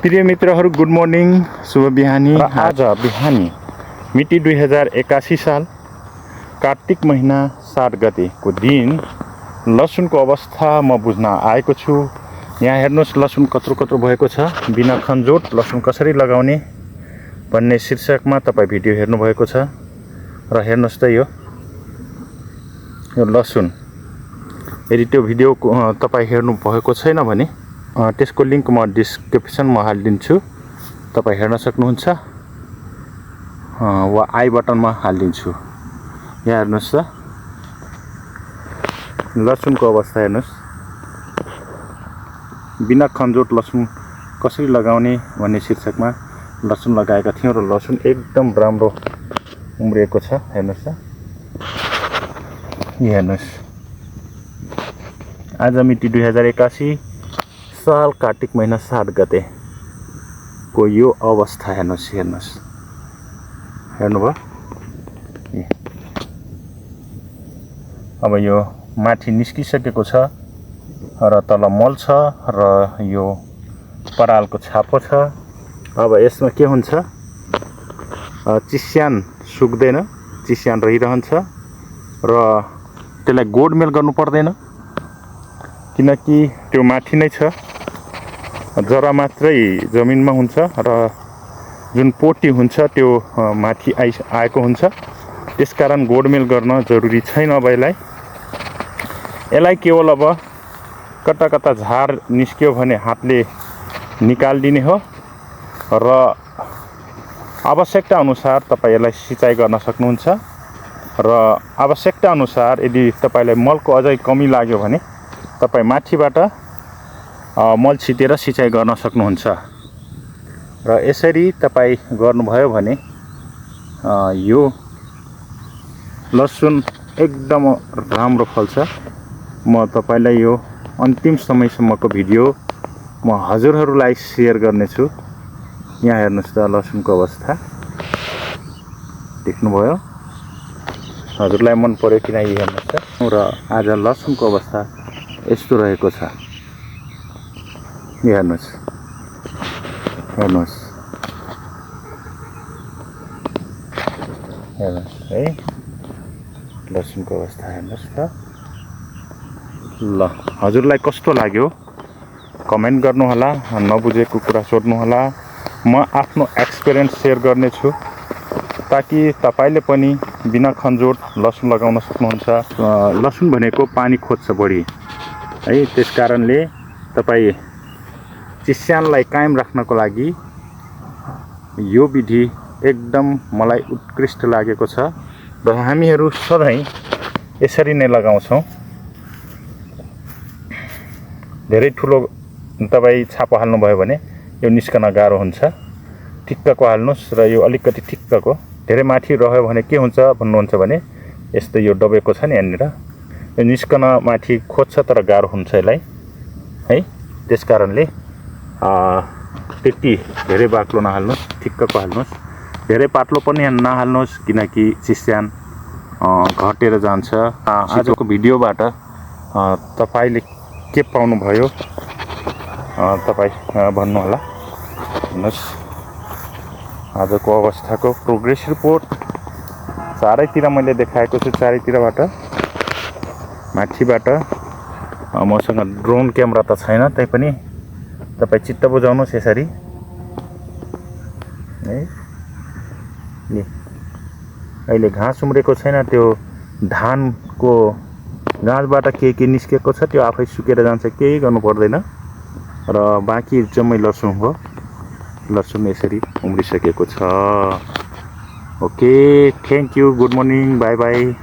प्रिय मित्रहरू good morning, शुभ बिहानी। आज बिहानी मिति 2081 साल कार्तिक महिना 7 गतेको दिन लसुनको अवस्था म बुझ्न आएको छु। यहाँ हेर्नुहोस् लसुन कत्रो कत्रो भएको छ। बिना खनजोत लसुन कसरी लगाउने भन्ने शीर्षकमा तपाईँ भिडियो हेर्नुभएको छ। र हेर्नुहोस् त यो लसुन। यदि त्यो भिडियो तपाईँ हेर्नु भएको छैन भने त्यसको लिंक म डिस्क्रिप्सनमा हालिदिन्छु, तपाईँ हेर्न सक्नुहुन्छ वा आई बटनमा हालिदिन्छु। यहाँ हेर्नुहोस् त लसुनको अवस्था हेर्नुहोस्। बिना खनजोत लसुन कसरी लगाउने भन्ने शीर्षकमा लसुन लगाएका थियौँ र लसुन एकदम राम्रो उम्रिएको छ। हेर्नुहोस् त, यहाँ हेर्नुहोस्। आज मिति 2081 साल कार्तिक महिना 7 गते को यो अवस्था हेर्नुहोस्। हेर्नुहोस्, हेर्नुभयो। अब यो माथि निस्किसकेको छ र तल मल छ र यो परालको छापो छ। अब यसमा के हुन्छ, चिस्यान सुक्दैन, चिस्यान रहिरहन्छ र त्यसलाई गोडमेल गर्नु पर्दैन, किनकि त्यो माथि नै छ, जरा मात्रै जमिनमा हुन्छ र जुन पोटी हुन्छ त्यो माथि आएको हुन्छ। त्यसकारण गोडमेल गर्न जरुरी छैन। अब यसलाई केवल अब कता कता झार निस्क्यो भने हातले निकालिदिने हो र आवश्यकता अनुसार तपाईँ यसलाई सिँचाइ गर्न सक्नुहुन्छ। र आवश्यकता अनुसार यदि तपाईलाई मलको अझै कमी लाग्यो भने तपाईँ माथिबाट मल छिटेर सिँचाइ गर्न सक्नुहुन्छ। र यसरी तपाईँ गर्नुभयो भने यो लसुन एकदम राम्रो फल्छ। म तपाईलाई यो अन्तिम समयसम्मको भिडियो म हजुरहरूलाई सेयर गर्नेछु। यहाँ हेर्नुहोस् त लसुनको अवस्था देख्नुभयो। हजुरलाई मन पर्यो कि नै हेर्नुहोस् त। र आज लसुनको अवस्था यस्तो रहेको छ। हेर्नुहोस्, हेर्नुहोस्, हेर्नुहोस् है लसुनको अवस्था हेर्नुहोस् त। ल, हजुरलाई कस्तो लाग्यो कमेन्ट गर्नुहोला, नबुझेको कुरा सोध्नुहोला। म आफ्नो एक्सपिरियन्स सेयर गर्नेछु ताकि तपाईले पनि बिना खनजोत लसुन लगाउन सक्नुहुन्छ। लसुन भनेको पानी खोज्छ बढी है, त्यसकारणले तपाईँ चिस्यानलाई कायम राख्नको लागि यो विधि एकदम मलाई उत्कृष्ट लागेको छ र हामीहरू सधैँ यसरी नै लगाउँछौँ। धेरै ठुलो तपाईँ छापो हाल्नुभयो भने यो निस्कन गाह्रो हुन्छ। ठिक्कको हाल्नुहोस् र यो अलिकति ठिक्कको, धेरै माथि रह्यो भने के हुन्छ भन्नुहुन्छ भने यस्तो यो दबेको छ नि यहाँनिर, यो निस्कन माथि खोज्छ तर गाह्रो हुन्छ यसलाई है। त्यसकारणले त्यति धेरै बाक्लो नहाल्नुहोस्, ठिक्कको हाल्नुहोस्। धेरै पातलो पनि नहाल्नुहोस् किनकि चिस्यान घटेर जान्छ। आजको भिडियोबाट तपाईले के पाउनुभयो तपाईँ भन्नुहोला। हेर्नुहोस् आजको अवस्थाको प्रोग्रेस रिपोर्ट चारैतिर मैले देखाएको छु। चारैतिरबाट माथिबाट मसँग ड्रोन क्यामेरा त छैन, तैपनि तपाईँ चित्त बुझाउनुहोस् यसरी है। अहिले घाँस उम्रेको छैन, त्यो धानको गाँसबाट के निस्केको छ त्यो आफै सुकेर जान्छ, केही गर्नु पर्दैन। र बाँकी जम्मै लसुन हो। लसुन यसरी उम्रिसकेको छ। Okay, thank you, good morning, by by.